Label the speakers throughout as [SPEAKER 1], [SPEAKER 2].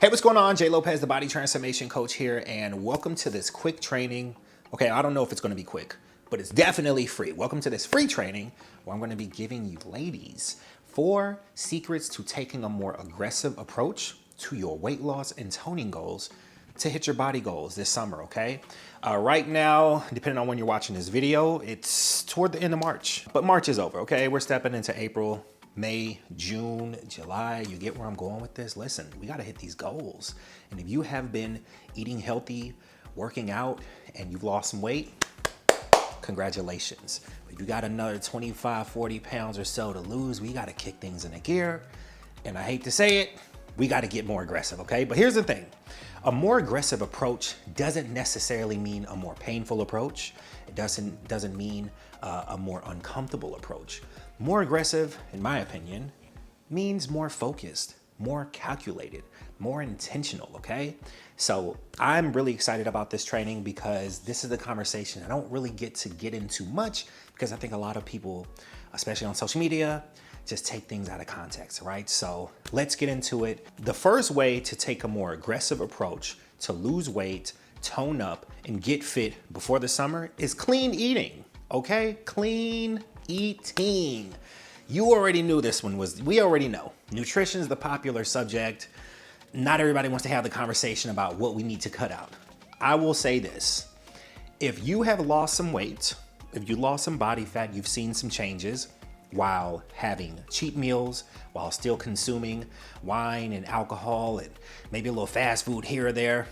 [SPEAKER 1] Hey, what's going on? Jay Lopez, the Body Transformation Coach here, and welcome to this quick training. Okay, I don't know if it's going to be quick, but it's definitely free. Welcome to this free training where I'm going to be giving you ladies 4 secrets to taking a more aggressive approach to your weight loss and toning goals to hit your body goals this summer, okay? Right now, depending on when you're watching this video, it's toward the end of March, but March is over, okay? We're stepping into April. May, June, July, you get where I'm going with this? Listen, we gotta hit these goals. And if you have been eating healthy, working out, and you've lost some weight, congratulations. If you got another 25, 40 pounds or so to lose, we gotta kick things into gear. And I hate to say it, we gotta get more aggressive, okay? But here's the thing. A more aggressive approach doesn't necessarily mean a more painful approach. It doesn't mean a more uncomfortable approach. More aggressive, in my opinion, means more focused, more calculated, more intentional, okay? So I'm really excited about this training because this is the conversation I don't really get into much because I think a lot of people, especially on social media, just take things out of context, right? So let's get into it. The first way to take a more aggressive approach to lose weight, tone up, and get fit before the summer is clean eating, okay? Clean eating. You already knew this one we already know. Nutrition is the popular subject. Not everybody wants to have the conversation about what we need to cut out. I will say this. If you have lost some weight, if you lost some body fat, you've seen some changes while having cheat meals, while still consuming wine and alcohol and maybe a little fast food here or there,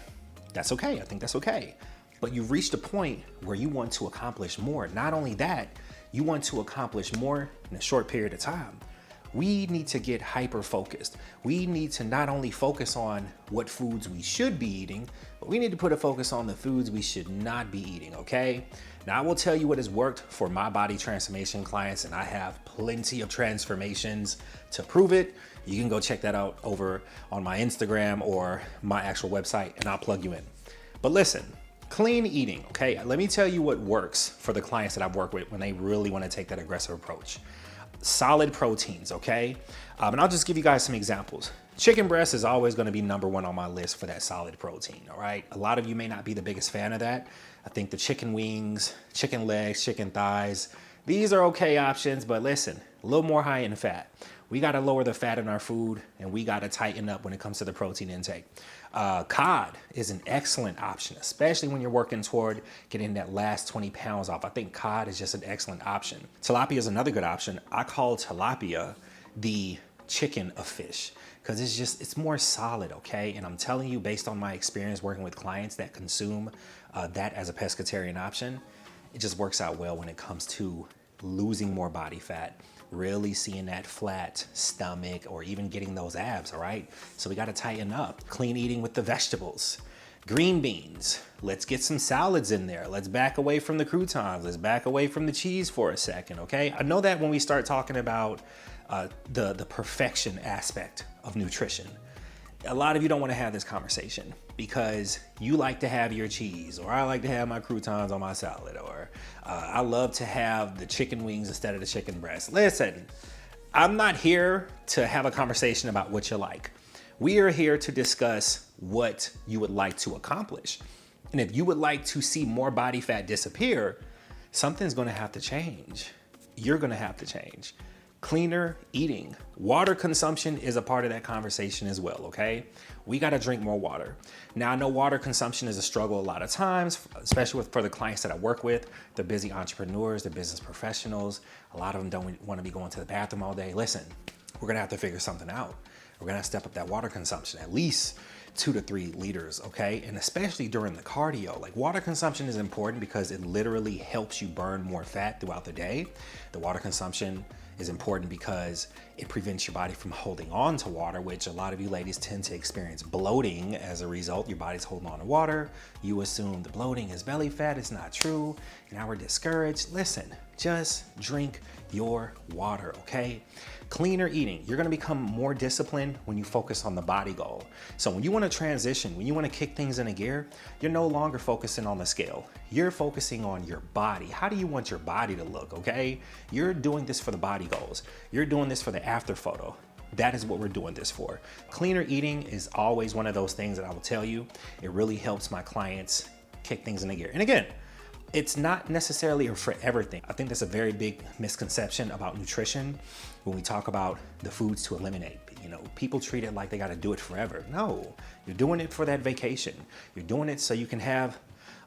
[SPEAKER 1] that's okay. I think that's okay. But you've reached a point where you want to accomplish more. Not only that, you want to accomplish more in a short period of time. We need to get hyper focused. We need to not only focus on what foods we should be eating, but we need to put a focus on the foods we should not be eating, okay? Now I will tell you what has worked for my body transformation clients, and I have plenty of transformations to prove it. You can go check that out over on my Instagram or my actual website, and I'll plug you in. But listen, clean eating, okay? Let me tell you what works for the clients that I've worked with when they really want to take that aggressive approach. Solid proteins, okay? And I'll just give you guys some examples. Chicken breast is always going to be number 1 on my list for that solid protein, all right? A lot of you may not be the biggest fan of that. I think the chicken wings, chicken legs, chicken thighs, these are okay options, but listen, a little more high in fat. We got to lower the fat in our food, and we got to tighten up when it comes to the protein intake. Cod is an excellent option, especially when you're working toward getting that last 20 pounds off. I think cod is just an excellent option. Tilapia is another good option. I call tilapia the chicken of fish because it's more solid, okay? And I'm telling you, based on my experience working with clients that consume that as a pescatarian option, it just works out well when it comes to losing more body fat, really seeing that flat stomach or even getting those abs, all right? So we got to tighten up. Clean eating with the vegetables. Green beans. Let's get some salads in there. Let's back away from the croutons. Let's back away from the cheese for a second, okay? I know that when we start talking about the perfection aspect of nutrition, a lot of you don't want to have this conversation because you like to have your cheese, or I like to have my croutons on my salad, or I love to have the chicken wings instead of the chicken breast. Listen, I'm not here to have a conversation about what you like. We are here to discuss what you would like to accomplish. And if you would like to see more body fat disappear, something's going to have to change. You're going to have to change. Cleaner eating. Water consumption is a part of that conversation as well, okay? We got to drink more water. Now, I know water consumption is a struggle a lot of times, especially for the clients that I work with. They're busy entrepreneurs, they're business professionals. A lot of them don't want to be going to the bathroom all day. Listen, we're going to have to figure something out. We're going to step up that water consumption, at least 2 to 3 liters, okay? And especially during the cardio, like water consumption is important because it literally helps you burn more fat throughout the day. The water consumption is important because it prevents your body from holding on to water, which a lot of you ladies tend to experience bloating as a result. Your body's holding on to water. You assume the bloating is belly fat. It's not true. Now we're discouraged. Listen, just drink your water, okay? Cleaner eating. You're gonna become more disciplined when you focus on the body goal. So when you wanna transition, when you wanna kick things into gear, you're no longer focusing on the scale. You're focusing on your body. How do you want your body to look, okay? You're doing this for the body goals. You're doing this for the after photo. That is what we're doing this for. Cleaner eating is always one of those things that I will tell you, it really helps my clients kick things into gear. And again, it's not necessarily a forever thing. I think that's a very big misconception about nutrition when we talk about the foods to eliminate. You know, people treat it like they got to do it forever. No, you're doing it for that vacation. You're doing it so you can have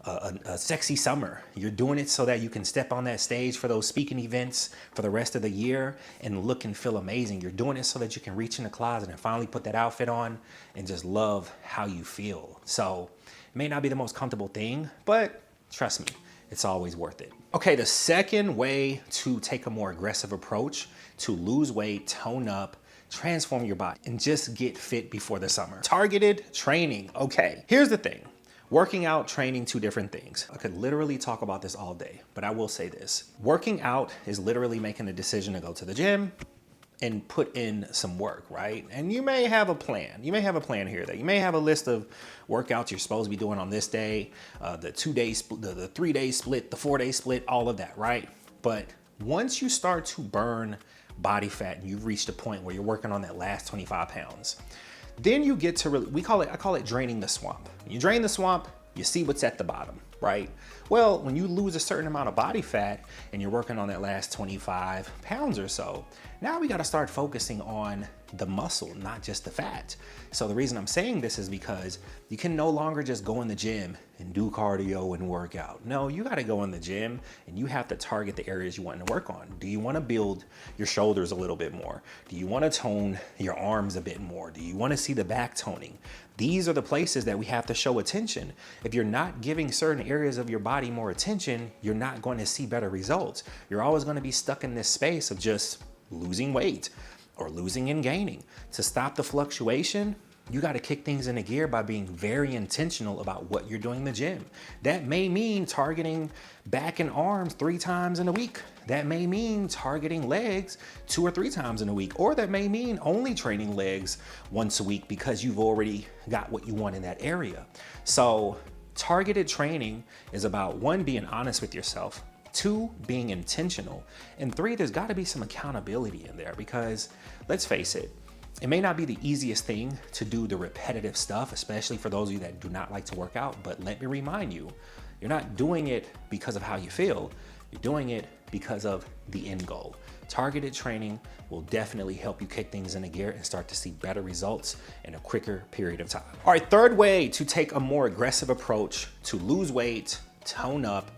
[SPEAKER 1] a sexy summer. You're doing it so that you can step on that stage for those speaking events for the rest of the year and look and feel amazing. You're doing it so that you can reach in the closet and finally put that outfit on and just love how you feel. So it may not be the most comfortable thing, but trust me, it's always worth it. Okay, the second way to take a more aggressive approach to lose weight, tone up, transform your body, and just get fit before the summer. Targeted training. Okay, here's the thing. Working out, training, two different things. I could literally talk about this all day, but I will say this. Working out is literally making a decision to go to the gym and put in some work, right? And you may have a plan. You may have a plan here that you may have a list of workouts you're supposed to be doing on this day, the 2 days, the 3 day split, the 4 day split, all of that, right? But once you start to burn body fat and you've reached a point where you're working on that last 25 pounds, then you get to really, I call it draining the swamp. You drain the swamp, you see what's at the bottom, right? Well, when you lose a certain amount of body fat and you're working on that last 25 pounds or so, now we got to start focusing on the muscle, not just the fat. So the reason I'm saying this is because you can no longer just go in the gym and do cardio and work out. No, you got to go in the gym and you have to target the areas you want to work on. Do you want to build your shoulders a little bit more? Do you want to tone your arms a bit more? Do you want to see the back toning? These are the places that we have to show attention. If you're not giving certain areas of your body more attention, you're not going to see better results. You're always going to be stuck in this space of just losing weight or losing and gaining. To stop the fluctuation, you got to kick things into gear by being very intentional about what you're doing in the gym. That may mean targeting back and arms 3 times in a week. That may mean targeting legs 2 or 3 times in a week. Or that may mean only training legs once a week because you've already got what you want in that area. So targeted training is about 1, being honest with yourself, 2, being intentional, and 3, there's got to be some accountability in there because let's face it, it may not be the easiest thing to do the repetitive stuff, especially for those of you that do not like to work out, but let me remind you, you're not doing it because of how you feel, you're doing it because of the end goal. Targeted training will definitely help you kick things into gear and start to see better results in a quicker period of time. All right, third way to take a more aggressive approach to lose weight, tone up,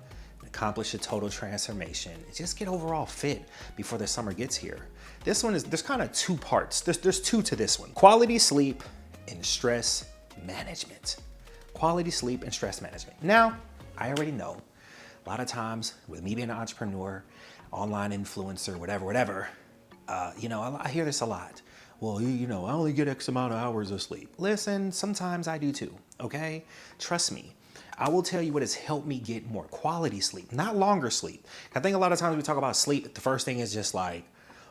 [SPEAKER 1] accomplish a total transformation, just get overall fit before the summer gets here. This one is, there's kind of 2 parts. There's 2 to this one. Quality sleep and stress management. Quality sleep and stress management. Now, I already know a lot of times with me being an entrepreneur, online influencer, whatever, I hear this a lot. Well, I only get X amount of hours of sleep. Listen, sometimes I do too, okay? Trust me. I will tell you what has helped me get more quality sleep, not longer sleep. I think a lot of times we talk about sleep, the first thing is just like,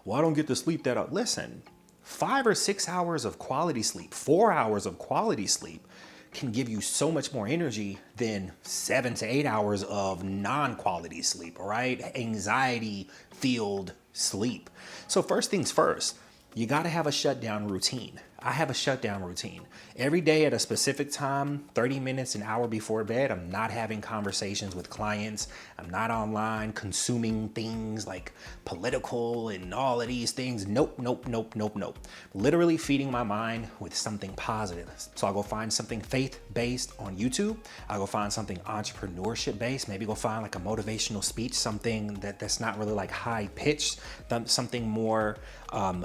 [SPEAKER 1] well, I don't get to sleep that up. Listen, 5 or 6 hours of quality sleep, 4 hours of quality sleep can give you so much more energy than 7 to 8 hours of non-quality sleep, all right? Anxiety-filled sleep. So first things first, you got to have a shutdown routine. I have a shutdown routine. Every day at a specific time, 30 minutes, an hour before bed, I'm not having conversations with clients. I'm not online consuming things like political and all of these things. Nope. Literally feeding my mind with something positive. So I'll go find something faith-based on YouTube. I'll go find something entrepreneurship-based. Maybe go find like a motivational speech, something that's not really like high-pitched, something more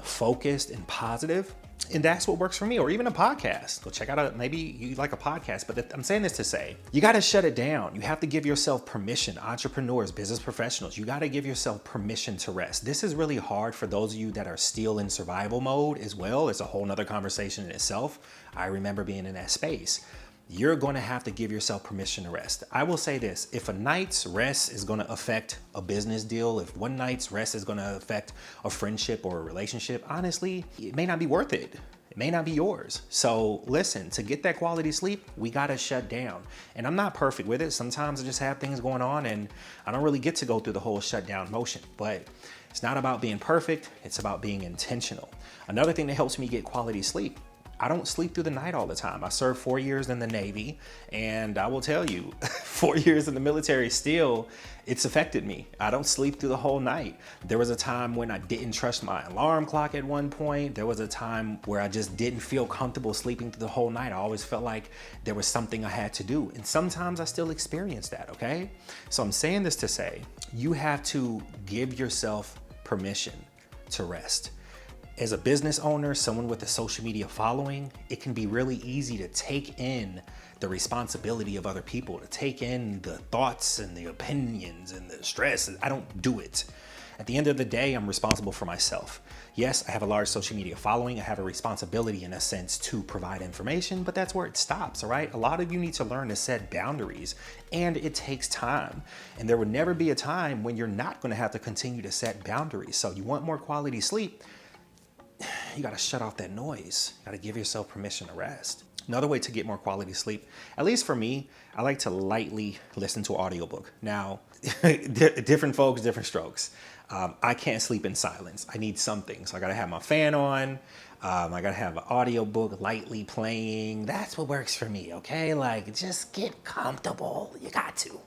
[SPEAKER 1] focused and positive. And that's what works for me, or even a podcast. Go check out maybe you like a podcast, but I'm saying this to say, you got to shut it down. You have to give yourself permission. Entrepreneurs, business professionals, you got to give yourself permission to rest. This is really hard for those of you that are still in survival mode as well. It's a whole nother conversation in itself. I remember being in that space. You're going to have to give yourself permission to rest. I will say this, if a night's rest is going to affect a business deal, if one night's rest is going to affect a friendship or a relationship, honestly, it may not be worth it. It may not be yours. So listen, to get that quality sleep, we gotta shut down. And I'm not perfect with it. Sometimes I just have things going on and I don't really get to go through the whole shutdown motion, but it's not about being perfect, it's about being intentional. Another thing that helps me get quality sleep, I don't sleep through the night all the time. I served 4 years in the Navy, and I will tell you, 4 years in the military still, it's affected me. I don't sleep through the whole night. There was a time when I didn't trust my alarm clock at one point. There was a time where I just didn't feel comfortable sleeping through the whole night. I always felt like there was something I had to do. And sometimes I still experience that, okay? So I'm saying this to say, you have to give yourself permission to rest. As a business owner, someone with a social media following, it can be really easy to take in the responsibility of other people, to take in the thoughts and the opinions and the stress. I don't do it. At the end of the day, I'm responsible for myself. Yes, I have a large social media following. I have a responsibility in a sense to provide information, but that's where it stops, all right? A lot of you need to learn to set boundaries, and it takes time. And there will never be a time when you're not gonna have to continue to set boundaries. So you want more quality sleep, you gotta shut off that noise. You gotta give yourself permission to rest. Another way to get more quality sleep, at least for me, I like to lightly listen to an audiobook. Now, different folks, different strokes. I can't sleep in silence. I need something. So I gotta have my fan on. I gotta have an audiobook lightly playing. That's what works for me, okay? Like, just get comfortable. You got to.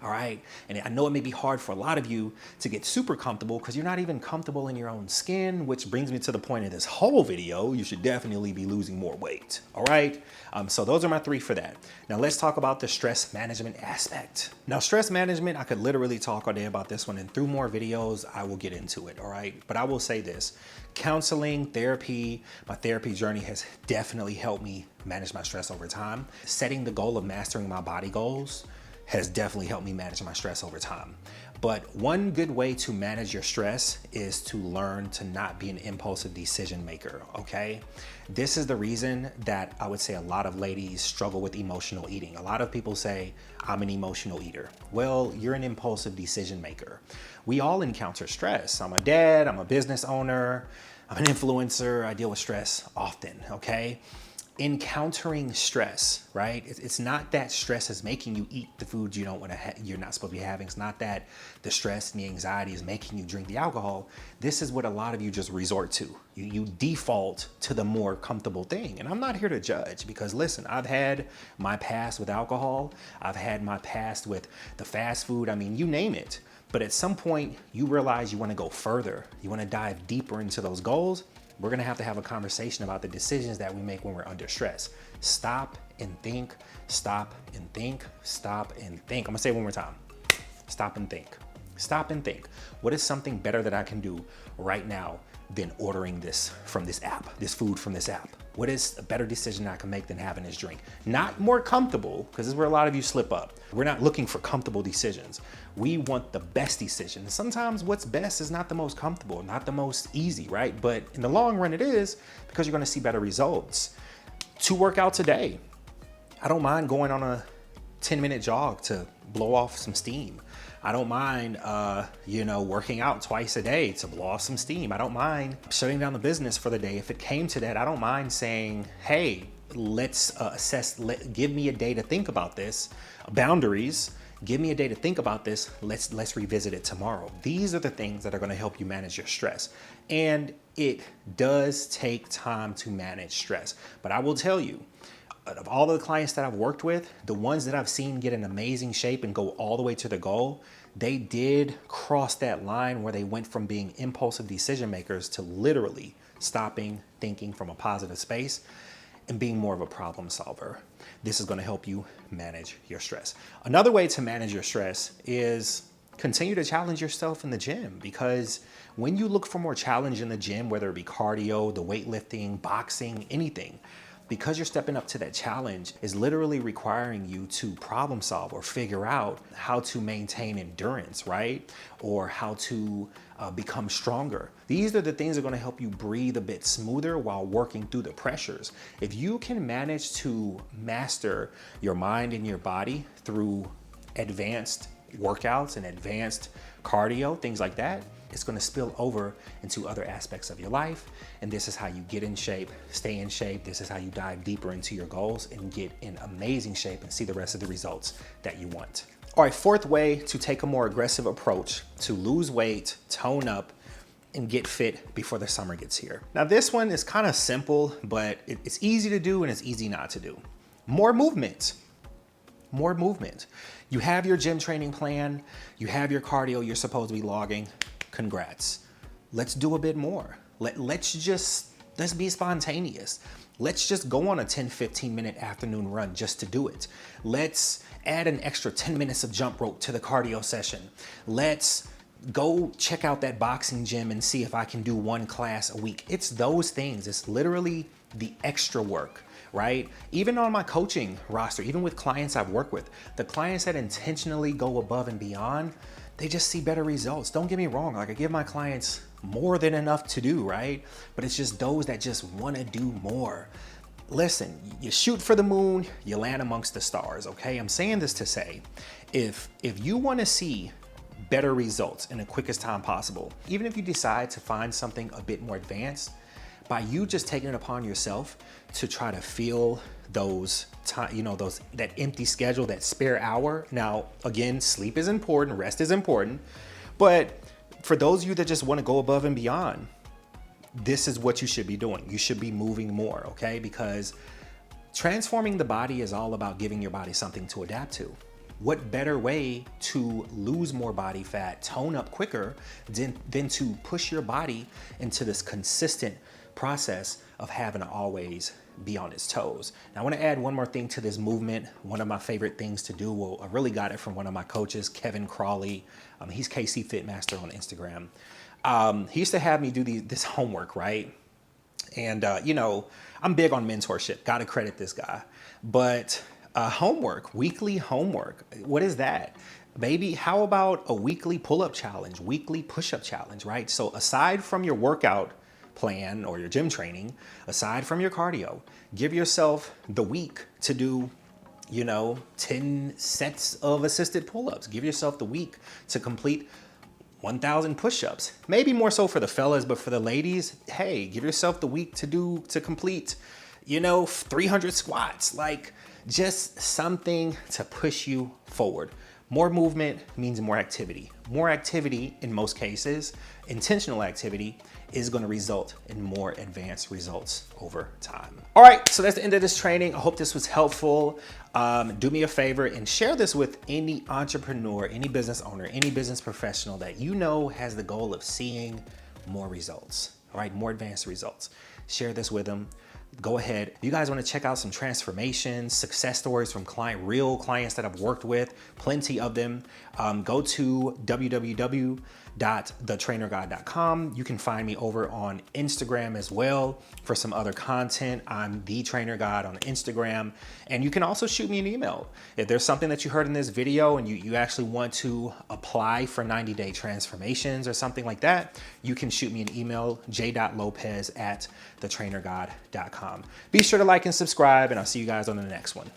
[SPEAKER 1] All right. And I know it may be hard for a lot of you to get super comfortable because you're not even comfortable in your own skin, which brings me to the point of this whole video. You should definitely be losing more weight. All right. So those are my 3 for that. Now let's talk about the stress management aspect. Now, stress management, I could literally talk all day about this one, and through more videos, I will get into it. All right. But I will say this, counseling, therapy, my therapy journey has definitely helped me manage my stress over time. Setting the goal of mastering my body goals has definitely helped me manage my stress over time. But one good way to manage your stress is to learn to not be an impulsive decision maker, okay? This is the reason that I would say a lot of ladies struggle with emotional eating. A lot of people say, I'm an emotional eater. Well, you're an impulsive decision maker. We all encounter stress. I'm a dad, I'm a business owner, I'm an influencer, I deal with stress often, okay? Encountering stress, right? It's not that stress is making you eat the foods you don't want to you're not supposed to be having. It's not that the stress and the anxiety is making you drink the alcohol. This is what a lot of you just resort to. You default to the more comfortable thing. And I'm not here to judge because listen, I've had my past with alcohol. I've had my past with the fast food. I mean, you name it. But at some point you realize you want to go further. You want to dive deeper into those goals. We're gonna have to have a conversation about the decisions that we make when we're under stress. Stop and think, stop and think, stop and think. I'm gonna say it one more time. Stop and think. Stop and think. What is something better that I can do right now than ordering this from this app, this food from this app? What is a better decision I can make than having this drink? Not more comfortable, because this is where a lot of you slip up. We're not looking for comfortable decisions. We want the best decision. Sometimes what's best is not the most comfortable, not the most easy, right? But in the long run it is, because you're gonna see better results. 2 workouts a day. I don't mind going on a 10-minute jog to blow off some steam. I don't mind, working out twice a day to blow off some steam. I don't mind shutting down the business for the day. If it came to that, I don't mind saying, hey, let's give me a day to think about this. Boundaries, give me a day to think about this. Let's revisit it tomorrow. These are the things that are gonna help you manage your stress. And it does take time to manage stress. But I will tell you, of all the clients that I've worked with, the ones that I've seen get in amazing shape and go all the way to the goal, they did cross that line where they went from being impulsive decision makers to literally stopping, thinking from a positive space and being more of a problem solver. This is going to help you manage your stress. Another way to manage your stress is continue to challenge yourself in the gym, because when you look for more challenge in the gym, whether it be cardio, the weightlifting, boxing, anything, because you're stepping up to that challenge is literally requiring you to problem solve or figure out how to maintain endurance, right? Or how to become stronger. These are the things that are going to help you breathe a bit smoother while working through the pressures. If you can manage to master your mind and your body through advanced workouts and advanced cardio, things like that, it's going to spill over into other aspects of your life. And this is how you get in shape, stay in shape. This is how you dive deeper into your goals and get in amazing shape and see the rest of the results that you want. All right, fourth way to take a more aggressive approach to lose weight, tone up, and get fit before the summer gets here. Now, this one is kind of simple, but it's easy to do and it's easy not to do. More movement. More movement. You have your gym training plan, you have your cardio you're supposed to be logging. Congrats. Let's do a bit more. Let's be spontaneous. Let's just go on a 10-15 minute afternoon run just to do it. Let's add an extra 10 minutes of jump rope to the cardio session. Let's go check out that boxing gym and see if I can do one class a week. It's those things. It's literally the extra work, right? Even on my coaching roster, even with clients I've worked with, the clients that intentionally go above and beyond, they just see better results. Don't get me wrong. Like, I give my clients more than enough to do, right? But it's just those that just want to do more. Listen, you shoot for the moon, you land amongst the stars, okay? I'm saying this to say, if you want to see better results in the quickest time possible, even if you decide to find something a bit more advanced, by you just taking it upon yourself to try to fill those time, that empty schedule, that spare hour. Now, again, sleep is important, rest is important, but for those of you that just want to go above and beyond, this is what you should be doing. You should be moving more, okay? Because transforming the body is all about giving your body something to adapt to. What better way to lose more body fat, tone up quicker, than to push your body into this consistent process of having to always be on its toes. Now, I want to add one more thing to this movement. One of my favorite things to do, well, I really got it from one of my coaches, Kevin Crawley. He's KC Fitmaster on Instagram. He used to have me do this homework, right? And, I'm big on mentorship. Got to credit this guy. But homework, weekly homework. What is that? Baby, how about a weekly pull-up challenge, weekly push-up challenge, right? So aside from your workout plan or your gym training, aside from your cardio, give yourself the week to do, 10 sets of assisted pull-ups. Give yourself the week to complete 1,000 push-ups. Maybe more so for the fellas, but for the ladies, hey, give yourself the week to complete, 300 squats. Like, just something to push you forward. More movement means more activity. More activity, in most cases, intentional activity, is going to result in more advanced results over time. All right, so that's the end of this training. I hope this was helpful. Do me a favor and share this with any entrepreneur, any business owner, any business professional that you know has the goal of seeing more results, all right, more advanced results. Share this with them. Go ahead. If you guys want to check out some transformations, success stories from real clients that I've worked with, plenty of them, go to www.thetrainerguy.com. You can find me over on Instagram as well for some other content. I'm The Trainer God on Instagram. And you can also shoot me an email. If there's something that you heard in this video and you actually want to apply for 90-day transformations or something like that, you can shoot me an email, j.lopez@thetrainergod.com. Be sure to like and subscribe, and I'll see you guys on the next one.